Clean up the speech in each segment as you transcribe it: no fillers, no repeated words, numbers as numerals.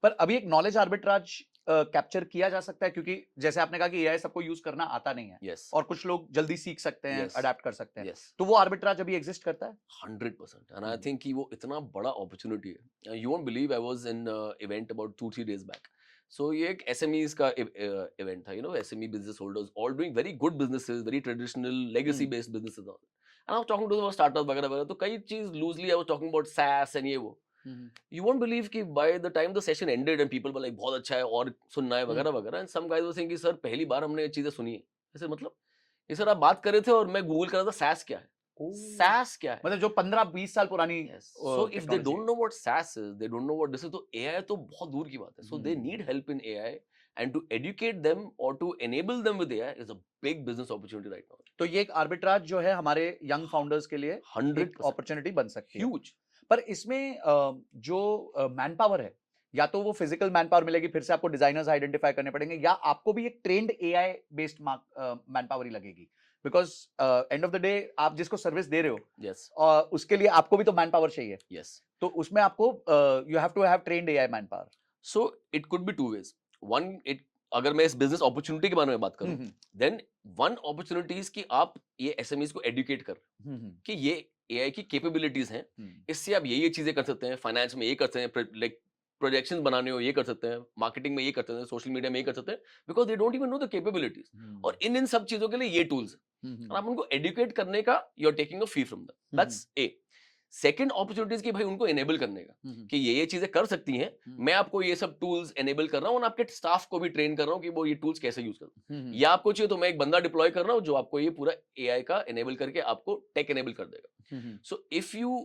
पर अभी एक नॉलेज आर्बिट्राज कैप्चर किया जा सकता है, क्योंकि जैसे आपने कहा कि एआई सबको यूज करना आता नहीं है, यस और कुछ लोग जल्दी सीख सकते हैं, Yes. अडेप्ट कर सकते हैं, यस तो वो आर्बिट्राज अभी एग्जिस्ट करता है? 100% and I हम्म, think कि वो इतना बड़ा अपॉर्चुनिटी है. You won't believe I was in event about 2-3 days back. So ये एक SMEs का event था, SME business holders all doing very good businesses, very traditional legacy based businesses all. And I was talking to them about startups वगैरह वगैरह, तो कई चीज loosely I was talking about SaaS and ये वो. हम्म, You won't believe कि by the time the session ended and people were like बहुत अच्छा है और सुनना है वगैरह वगैरह, and some guys were saying कि सर पहली बार हमने ये चीजें सुनी है. ऐसे मतलब ये सर आप बात कर रहे थे और मैं गूगल कर रहा था SaaS क्या है. SaaS क्या है. मतलब जो 15-20 साल पुरानी Yes. So if they technology don't है। know what SaaS is, they don't know what this is, तो AI तो बहुत दूर की बात है. So they need help in AI, and to educate them or to enable them with AI is a big business opportunity right now. तो ये एक आर्बिट्राज जो है हमारे यंग फाउंडर्स के लिए 100% एक अपॉर्चुनिटी बन सकती है। huge. पर इसमें जो मैन पावर है, या तो वो फिजिकल मैन पावर मिलेगी, फिर से आपको डिजाइनर्स आइडेंटिफाई करने पड़ेंगे, या आपको भी एक trained AI based manpower ही लगेगी, because end of the day आप जिसको सर्विस दे रहे हो Yes. उसके लिए आपको भी तो मैन पावर चाहिए, Yes. तो उसमें आपको you have to have trained AI man power. So it could be two ways. One, अगर मैं इस बिजनेस अपॉर्चुनिटी के बारे में बात करूं, देन वन अपॉर्चुनिटी कि आप ये SMEs को एडुकेट कर कि ये AI की कैपेबिलिटीज हैं, इससे आप ये चीजें कर सकते हैं, फाइनेंस में ये कर सकते हैं, लाइक प्रोजेक्शंस बनाने हो ये कर सकते हैं, मार्केटिंग में ये कर सकते हैं, सोशल मीडिया में ये कर सकते हैं, because they don't even know the capabilities. और इन सब चीजों के लिए ये टूल्स और आप उनको एडुकेट करने का you are taking a fee from that. That's a. Second opportunities की भाई उनको एनेबल करने का कि ये चीजें कर सकती हैं, मैं आपको ये सब टूल्स एनेबल कर रहा हूँ और आपके स्टाफ को भी ट्रेन कर रहा हूँ कि वो ये टूल्स कैसे यूज करें. या आपको चाहिए तो मैं एक बंदा डिप्लॉय कर रहा हूँ जो आपको ये पूरा AI का एनेबल करके आपको टेक एनेबल कर देगा. So if you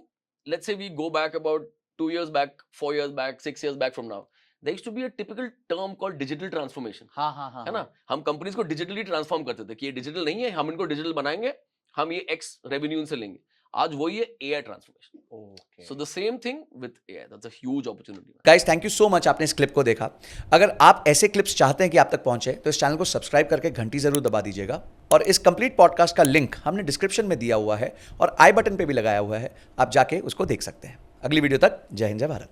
let's say we go back about 2 years back, 4 years back, 6 years back from now, there used to be a typical term called digital transformation. हाँ हाँ हाँ है ना, हम कंपनीज को डिजिटली ट्रांसफॉर्म करते थे कि ये डिजिटल नहीं है, हम इनको डिजिटल बनाएंगे, हम ये एक्स रेवेन्यू से लेंगे. आज वही है AI transformation. Okay. So the same thing with AI. That's a huge opportunity. Guys, thank you so much, आपने इस क्लिप को देखा। अगर आप ऐसे क्लिप्स चाहते हैं कि आप तक पहुंचे, तो इस चैनल को सब्सक्राइब करके घंटी जरूर दबा दीजिएगा, और इस कंप्लीट पॉडकास्ट का लिंक हमने डिस्क्रिप्शन में दिया हुआ है और आई बटन पे भी लगाया हुआ है, आप जाके उसको देख सकते हैं। अगली वीडियो तक जय हिंद, जय भारत।